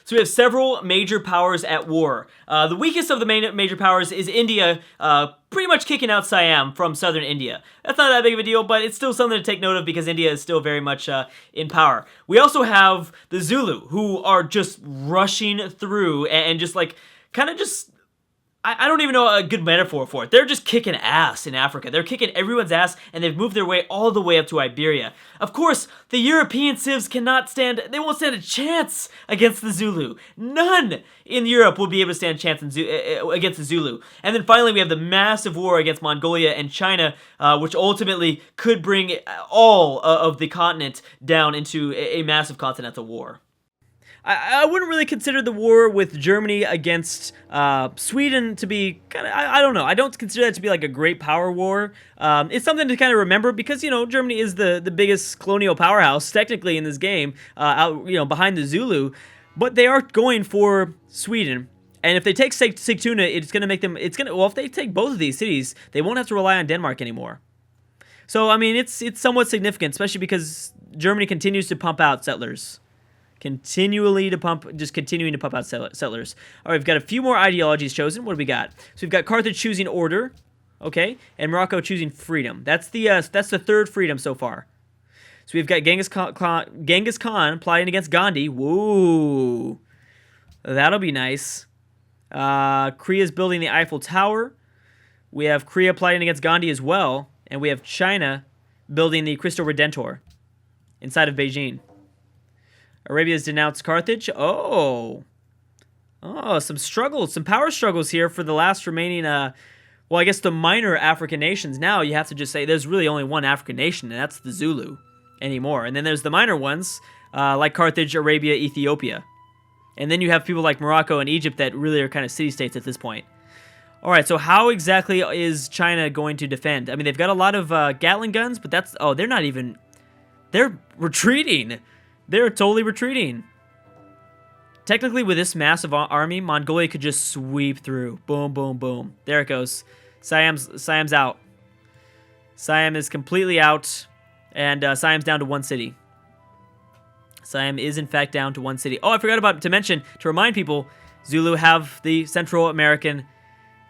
So we have several major powers at war. The weakest of the major powers is India, pretty much kicking out Siam from southern India. That's not that big of a deal, but it's still something to take note of because India is still very much in power. We also have the Zulu, who are just rushing through and just like, kind of just... I don't even know a good metaphor for it. They're just kicking ass in Africa. They're kicking everyone's ass, and they've moved their way all the way up to Iberia. Of course, the European civs won't stand a chance against the Zulu. None in Europe will be able to stand a chance against the Zulu. And then finally, we have the massive war against Mongolia and China, which ultimately could bring all of the continent down into a massive continental war. I wouldn't really consider the war with Germany against Sweden to be kind of, I don't know. I don't consider that to be like a great power war. It's something to kind of remember because, Germany is the biggest colonial powerhouse technically in this game, behind the Zulu. But they are going for Sweden. And if they take Sigtuna, it's going to make them, well, if they take both of these cities, they won't have to rely on Denmark anymore. So, I mean, it's somewhat significant, especially because Germany continues to pump out settlers. Continuing to pump out settlers. All right, we've got a few more ideologies chosen. What do we got? So we've got Carthage choosing order, okay, and Morocco choosing freedom. That's the third freedom so far. So we've got Genghis Khan plotting against Gandhi. Woo, that'll be nice. Korea's building the Eiffel Tower. We have Korea plotting against Gandhi as well, and we have China building the Cristo Redentor inside of Beijing. Arabia's denounced Carthage. Oh, some power struggles here for the last remaining, well, I guess the minor African nations. Now you have to just say there's really only one African nation, and that's the Zulu anymore. And then there's the minor ones, like Carthage, Arabia, Ethiopia. And then you have people like Morocco and Egypt that really are kind of city-states at this point. All right, so how exactly is China going to defend? I mean, they've got a lot of Gatling guns, but they're retreating. They're totally retreating. Technically, with this massive army, Mongolia could just sweep through. Boom, boom, boom. There it goes. Siam's out. Siam is completely out, and Siam's down to one city. Siam is, in fact, down to one city. Oh, I forgot to remind people, Zulu have the Central American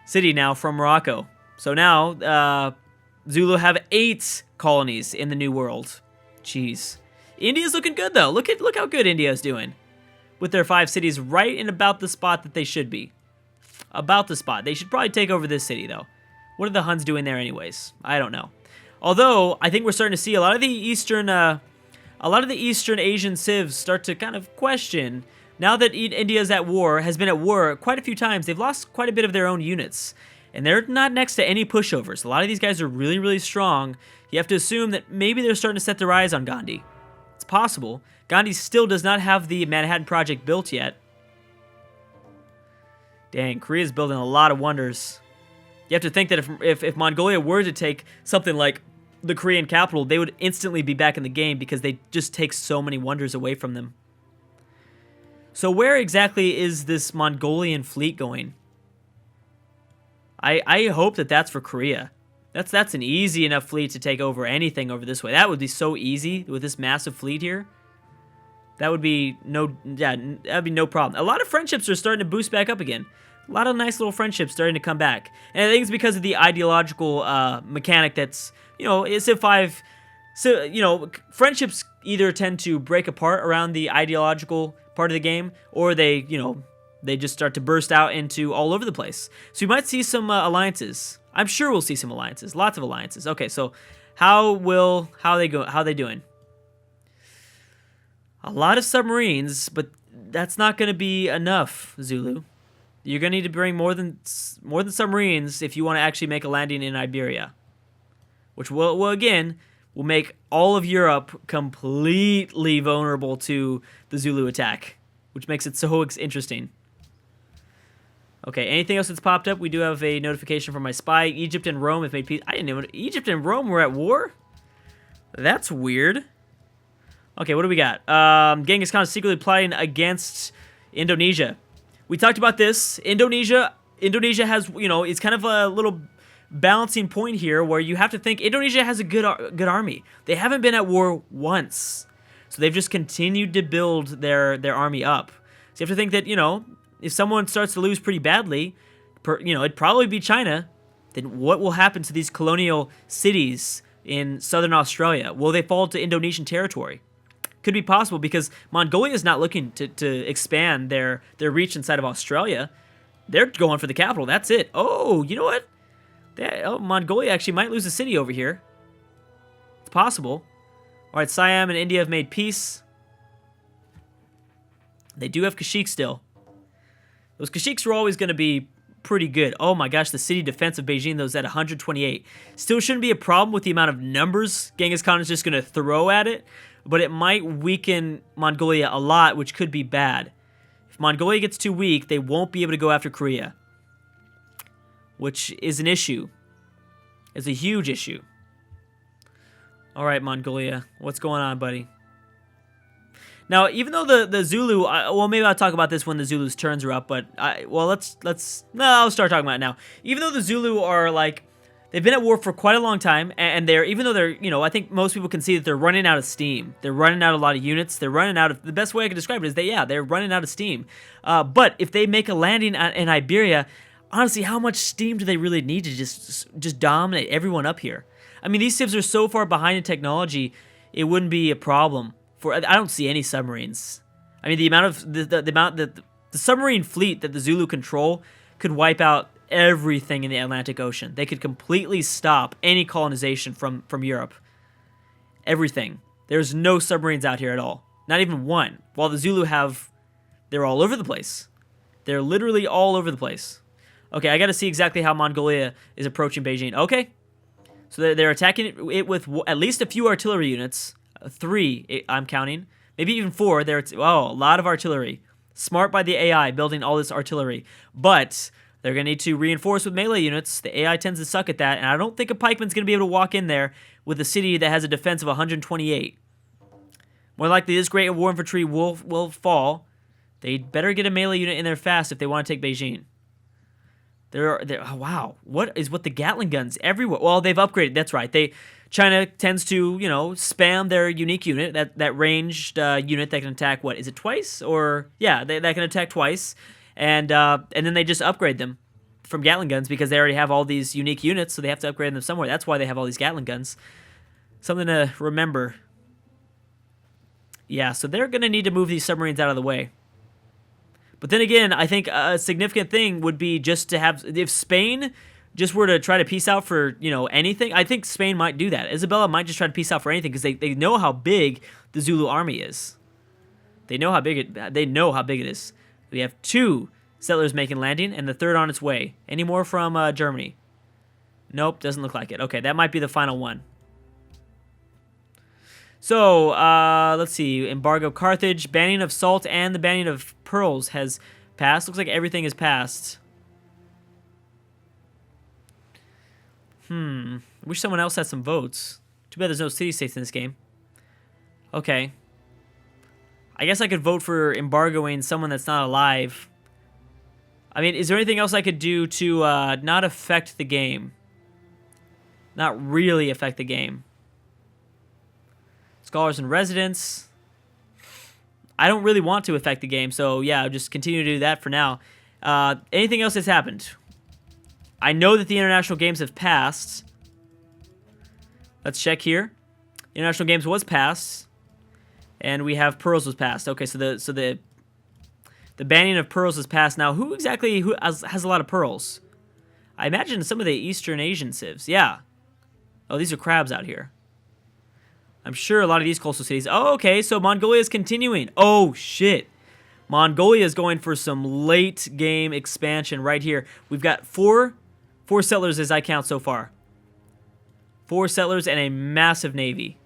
city now from Morocco. So now, Zulu have 8 colonies in the New World. Jeez. India's looking good, though. Look how good India's doing with their 5 cities right in about the spot that they should be. About the spot. They should probably take over this city, though. What are the Huns doing there anyways? I don't know. Although, I think we're starting to see a lot of the Eastern Asian civs start to kind of question, now that India's has been at war quite a few times, they've lost quite a bit of their own units. And they're not next to any pushovers. A lot of these guys are really, really strong. You have to assume that maybe they're starting to set their eyes on Gandhi. It's possible. Gandhi still does not have the Manhattan Project built yet. Dang, Korea's building a lot of wonders. You have to think that if Mongolia were to take something like the Korean capital, they would instantly be back in the game because they just take so many wonders away from them. So where exactly is this Mongolian fleet going? I hope that that's for Korea. That's an easy enough fleet to take over anything over this way. That would be so easy with this massive fleet here. That would be no problem. A lot of friendships are starting to boost back up again. A lot of nice little friendships starting to come back. And I think it's because of the ideological mechanic that's, Civ 5, so, friendships either tend to break apart around the ideological part of the game, or they just start to burst out into all over the place. So you might see some alliances. I'm sure we'll see some alliances. Lots of alliances. Okay, so how they doing? A lot of submarines, but that's not going to be enough, Zulu. You're going to need to bring more than submarines if you want to actually make a landing in Iberia, which will again make all of Europe completely vulnerable to the Zulu attack, which makes it so interesting. Okay, anything else that's popped up? We do have a notification from my spy. Egypt and Rome have made peace. I didn't know Egypt and Rome were at war? That's weird. Okay, what do we got? Genghis Khan is secretly plotting against Indonesia. We talked about this. Indonesia has, it's kind of a little balancing point here where you have to think Indonesia has a good army. They haven't been at war once. So they've just continued to build their army up. So you have to think that, you know, if someone starts to lose pretty badly, you know, it'd probably be China. Then what will happen to these colonial cities in southern Australia? Will they fall to Indonesian territory? Could be possible because Mongolia is not looking to expand their reach inside of Australia. They're going for the capital. That's it. Oh, you know what? Mongolia actually might lose a city over here. It's possible. All right, Siam and India have made peace. They do have Kashyyyk still. Those Kashyyks are always going to be pretty good. Oh my gosh, the city defense of Beijing, though, is at 128. Still shouldn't be a problem with the amount of numbers Genghis Khan is just going to throw at it, but it might weaken Mongolia a lot, which could be bad. If Mongolia gets too weak, they won't be able to go after Korea, which is an issue. It's a huge issue. All right, Mongolia, what's going on, buddy? Now, even though the Zulu, well, maybe I'll talk about this when the Zulu's turns are up, but I'll start talking about it now. Even though the Zulu are like, they've been at war for quite a long time, and even though they're, you know, I think most people can see that they're running out of steam. They're running out a lot of units. They're running out of, the best way I can describe it is they're running out of steam. But if they make a landing in Iberia, honestly, how much steam do they really need to just dominate everyone up here? I mean, these civs are so far behind in technology, it wouldn't be a problem. I don't see any submarines. I mean, the amount of the submarine fleet that the Zulu control could wipe out everything in the Atlantic Ocean. They could completely stop any colonization from Europe. Everything. There's no submarines out here at all. Not even one. While the Zulu they're all over the place. They're literally all over the place. Okay, I got to see exactly how Mongolia is approaching Beijing. Okay. So they're attacking it with at least a few artillery units. 3, I'm counting. Maybe even 4. A lot of artillery. Smart by the AI building all this artillery. But they're going to need to reinforce with melee units. The AI tends to suck at that, and I don't think a pikeman's going to be able to walk in there with a city that has a defense of 128. More likely, this great war infantry will fall. They'd better get a melee unit in there fast if they want to take Beijing. Oh, wow. What is with the Gatling guns everywhere? Well, they've upgraded. That's right. China tends to, you know, spam their unique unit, that ranged unit that can attack, what, is it twice? Or, yeah, that can attack twice. And then they just upgrade them from Gatling guns because they already have all these unique units, so they have to upgrade them somewhere. That's why they have all these Gatling guns. Something to remember. Yeah, so they're going to need to move these submarines out of the way. But then again, I think a significant thing would be just to have, if Spain just were to try to peace out for, you know, anything, I think Spain might do that. Isabella might just try to peace out for anything because they know how big the Zulu army is. They know how big it is. We have 2 settlers making landing and the 3rd on its way. Any more from Germany? Nope, doesn't look like it. Okay, that might be the final one. So, let's see. Embargo of Carthage, banning of salt, and the banning of pearls has passed. Looks like everything is passed. Wish someone else had some votes. Too bad there's no city-states in this game. Okay. I guess I could vote for embargoing someone that's not alive. I mean, is there anything else I could do to not affect the game? Not really affect the game. Scholars in residence. I don't really want to affect the game, so yeah, I'll just continue to do that for now. Anything else that's happened? I know that the international games have passed. Let's check here. International games was passed, and we have pearls was passed. Okay, so the banning of pearls is passed. Now, who exactly has a lot of pearls? I imagine some of the Eastern Asian civs. Yeah. Oh, these are crabs out here. I'm sure a lot of these coastal cities. Oh, okay, so Mongolia is continuing. Oh, shit. Mongolia is going for some late game expansion right here. We've got four settlers as I count so far. 4 settlers and a massive navy.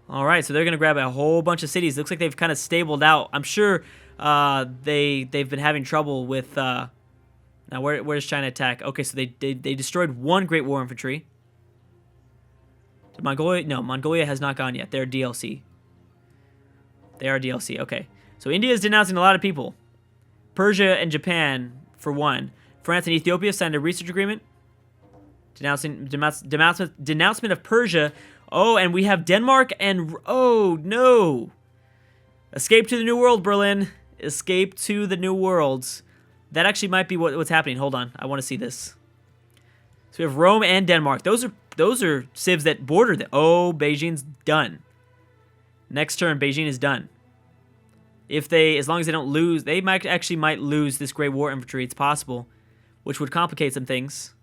All right, so they're going to grab a whole bunch of cities. Looks like they've kind of stabled out. I'm sure they've been having trouble with... now, where's China attack? Okay, so they destroyed 1 Great War Infantry. Mongolia? No, Mongolia has not gone yet. They're DLC. They are DLC. Okay. So India is denouncing a lot of people. Persia and Japan, for one. France and Ethiopia signed a research agreement. Denouncement of Persia. Oh, and we have Denmark and... Oh, no. Escape to the New World, Berlin. Escape to the New World. That actually might be what's happening. Hold on. I want to see this. So we have Rome and Denmark. Those are civs that border them. Oh, Beijing's done. Next turn, Beijing is done. As long as they don't lose, they might lose this Great War Infantry. It's possible, which would complicate some things.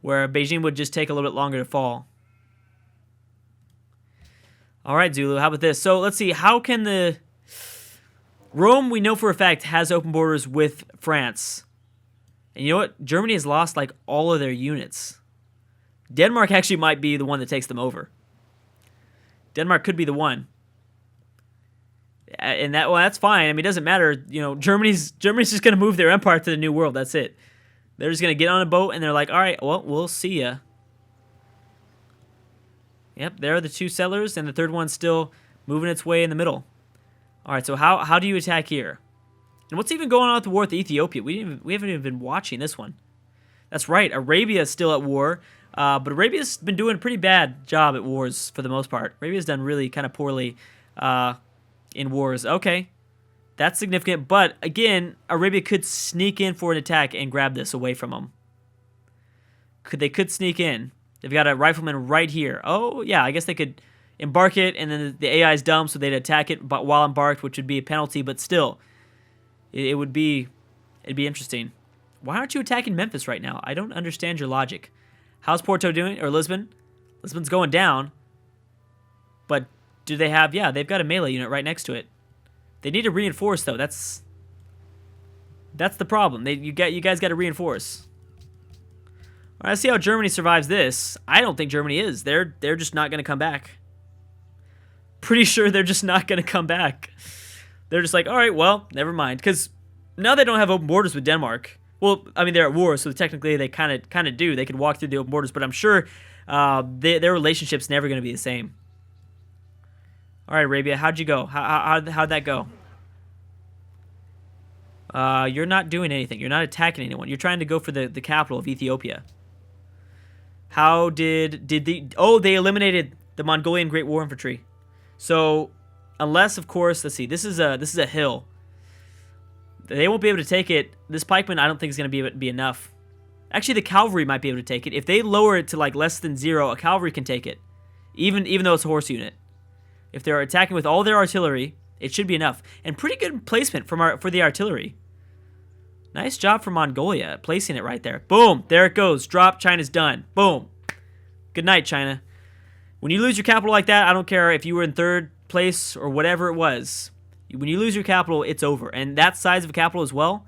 Where Beijing would just take a little bit longer to fall. All right, Zulu, how about this? So let's see, how can the... Rome, we know for a fact, has open borders with France. And you know what? Germany has lost, like, all of their units. Denmark actually might be the one that takes them over. Denmark could be the one. And that's fine. I mean, it doesn't matter. You know, Germany's just going to move their empire to the New World. That's it. They're just going to get on a boat, and they're like, all right, well, we'll see ya. Yep, there are the two settlers, and the third one's still moving its way in the middle. All right, so how do you attack here? And what's even going on with the war with Ethiopia? We haven't even been watching this one. That's right, Arabia's still at war, but Arabia's been doing a pretty bad job at wars for the most part. Arabia's done really kind of poorly in wars. Okay, that's significant, but again, Arabia could sneak in for an attack and grab this away from them. They could sneak in. They've got a rifleman right here. Oh, yeah, I guess they could embark it, and then the AI is dumb, so they'd attack it but while embarked, which would be a penalty, but still, it'd be interesting. Why aren't you attacking Memphis right now? I don't understand your logic. How's Porto doing, or Lisbon? Lisbon's going down, but do they have, yeah, they've got a melee unit right next to it. They need to reinforce, though. That's the problem. You guys got to reinforce. All right, let's see how Germany survives this. I don't think Germany is. They're just not going to come back. Pretty sure they're just not going to come back. They're just like, all right, well, never mind. Because now they don't have open borders with Denmark. Well, I mean, they're at war, so technically they kind of do. They could walk through the open borders, but I'm sure their relationship's never going to be the same. All right, Arabia, how'd you go? How'd that go? You're not doing anything. You're not attacking anyone. You're trying to go for the capital of Ethiopia. How did they eliminated the Mongolian Great War Infantry. So unless, of course, let's see, this is a hill. They won't be able to take it. This pikeman I don't think is going to be enough. Actually, the cavalry might be able to take it. If they lower it to like less than 0, a cavalry can take it. Even though it's a horse unit. If they're attacking with all their artillery, it should be enough. And pretty good placement for the artillery. Nice job for Mongolia, placing it right there. Boom, there it goes. Drop, China's done. Boom. Good night, China. When you lose your capital like that, I don't care if you were in 3rd place or whatever it was. When you lose your capital, it's over. And that size of a capital as well,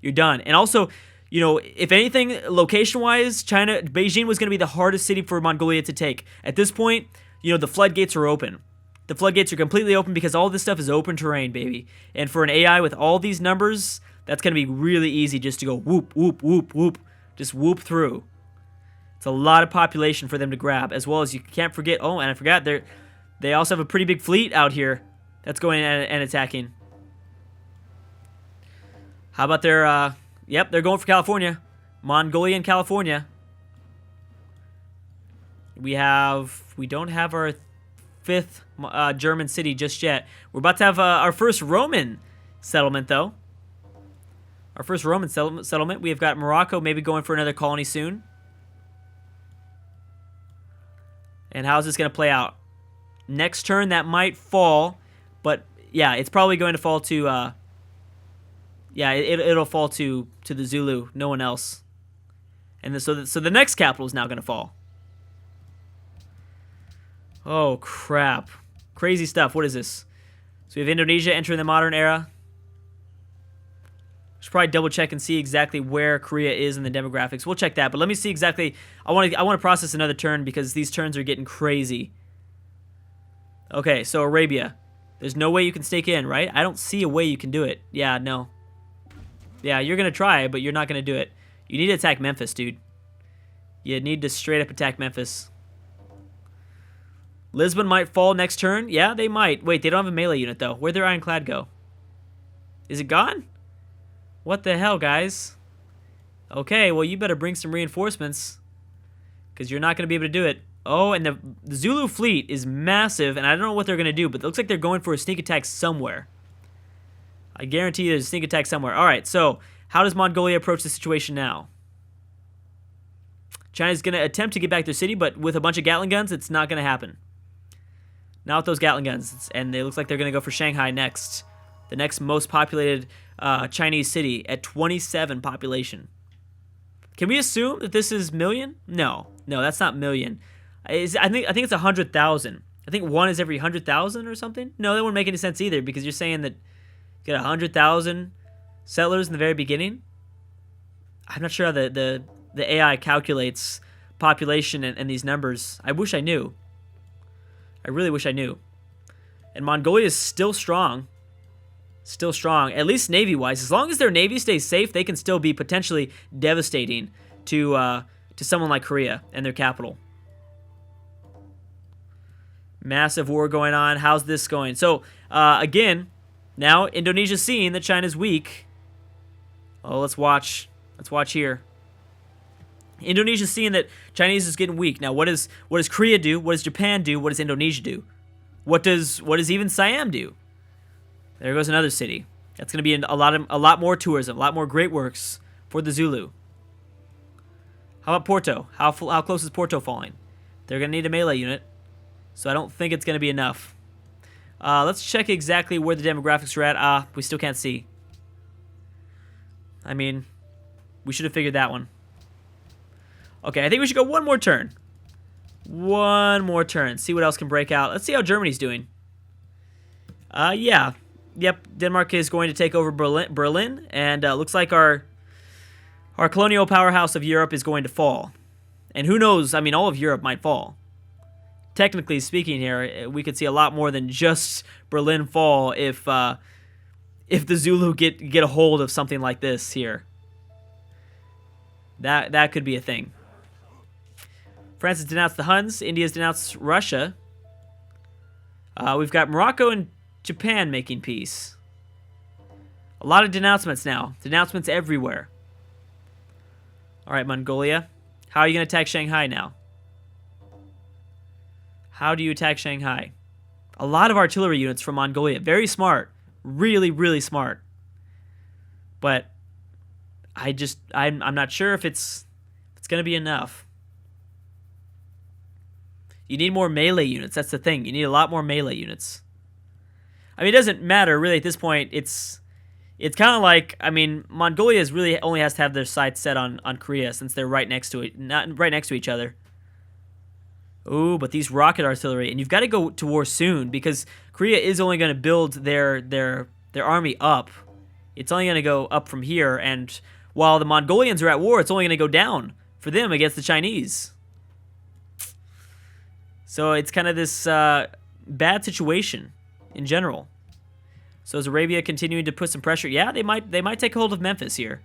you're done. And also, you know, if anything, location-wise, Beijing was going to be the hardest city for Mongolia to take. At this point, you know, the floodgates are open. The floodgates are completely open because all this stuff is open terrain, baby. And for an AI with all these numbers, that's going to be really easy just to go whoop, whoop, whoop, whoop. Just whoop through. It's a lot of population for them to grab, as well as you can't forget, oh, and I forgot, they also have a pretty big fleet out here that's going and attacking. How about their, yep, they're going for California. Mongolian California. We don't have our 5th German city just yet. We're about to have our first Roman settlement, though. Our first Roman settlement. We've got Morocco maybe going for another colony soon. And how's this going to play out? Next turn, that might fall. But, yeah, it's probably going to fall to... yeah, it'll fall to the Zulu. No one else. And so the next capital is now going to fall. Oh, crap. Crazy stuff. What is this? So we have Indonesia entering the modern era. Should probably double check and see exactly where Korea is in the demographics. We'll check that, but let me see exactly. I want to process another turn because these turns are getting crazy. Okay, so Arabia. There's no way you can stake in, right? I don't see a way you can do it. Yeah, no. Yeah, you're going to try, but you're not going to do it. You need to attack Memphis, dude. You need to straight up attack Memphis. Lisbon might fall next turn. Yeah, they might. Wait, they don't have a melee unit, though. Where'd their ironclad go? Is it gone? What the hell, guys? Okay, well, you better bring some reinforcements. Because you're not going to be able to do it. Oh, and the Zulu fleet is massive, and I don't know what they're going to do, but it looks like they're going for a sneak attack somewhere. I guarantee there's a sneak attack somewhere. All right, so how does Mongolia approach the situation now? China's going to attempt to get back their city, but with a bunch of Gatling guns, it's not going to happen. Not with those Gatling guns, and it looks like they're going to go for Shanghai next. The next most populated Chinese city at 27 population. Can we assume that this is million? No, that's not million. I think it's 100,000. I think one is every 100,000 or something. No, that wouldn't make any sense either, because you're saying that you get 100,000 settlers in the very beginning. I'm not sure how the AI calculates population and these numbers. I wish I knew. I really wish I knew. And Mongolia is still strong. Still strong, at least navy-wise. As long as their navy stays safe, they can still be potentially devastating to someone like Korea and their capital. Massive war going on. How's this going? So, again, now Indonesia's seeing that China's weak. Oh, let's watch. Let's watch here. Indonesia's seeing that Chinese is getting weak. Now, what does Korea do? What does Japan do? What does Indonesia do? What does even Siam do? There goes another city. That's going to be a lot more tourism, a lot more great works for the Zulu. How about Porto? How close is Porto falling? They're going to need a melee unit, so I don't think it's going to be enough. Let's check exactly where the demographics are at. We still can't see. I mean, we should have figured that one. Okay, I think we should go one more turn. One more turn. See what else can break out. Let's see how Germany's doing. Yeah. Yep, Denmark is going to take over Berlin, and looks like our colonial powerhouse of Europe is going to fall. And who knows, I mean, all of Europe might fall. Technically speaking here, we could see a lot more than just Berlin fall if the Zulu get a hold of something like this here. That could be a thing. France has denounced the Huns. India has denounced Russia. We've got Morocco and Japan making peace. A lot of denouncements now. Denouncements everywhere. All right, Mongolia. How are you going to attack Shanghai now? How do you attack Shanghai? A lot of artillery units from Mongolia. Very smart. Really, really smart. But I'm not sure if it's going to be enough. You need more melee units. That's the thing. You need a lot more melee units. I mean, it doesn't matter really at this point. It's kind of like, I mean, Mongolia really only has to have their sights set on Korea since they're right next to it, not right next to each other. Ooh, but these rocket artillery, and you've got to go to war soon because Korea is only going to build their army up. It's only going to go up from here, and while the Mongolians are at war, it's only going to go down for them against the Chinese. So it's kind of this bad situation in general. So is Arabia continuing to put some pressure? Yeah, they might take hold of Memphis here.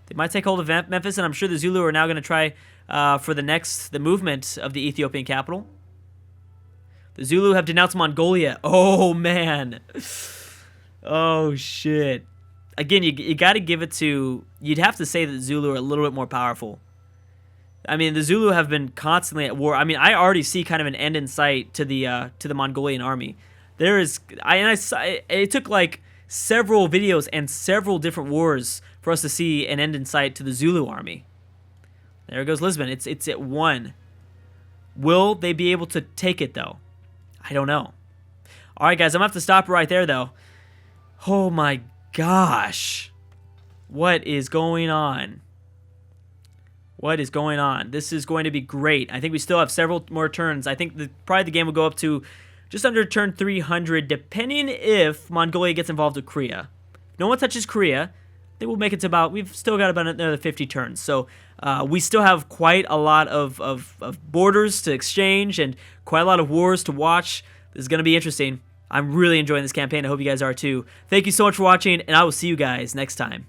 They might take hold of Memphis, and I'm sure the Zulu are now going to try for the movement of the Ethiopian capital. The Zulu have denounced Mongolia. Oh, man. Oh, shit. Again, you got to give it to... You'd have to say that the Zulu are a little bit more powerful. I mean, the Zulu have been constantly at war. I mean, I already see kind of an end in sight to the Mongolian army. There is... it took like several videos and several different wars for us to see an end in sight to the Zulu army. There goes Lisbon. It's at 1. Will they be able to take it, though? I don't know. All right, guys, I'm going to have to stop right there, though. Oh, my gosh. What is going on? What is going on? This is going to be great. I think we still have several more turns. I think probably the game will go up to just under turn 300, depending if Mongolia gets involved with Korea. If no one touches Korea, they will make it to about... We've still got about another 50 turns. So we still have quite a lot of borders to exchange and quite a lot of wars to watch. This is going to be interesting. I'm really enjoying this campaign. I hope you guys are too. Thank you so much for watching, and I will see you guys next time.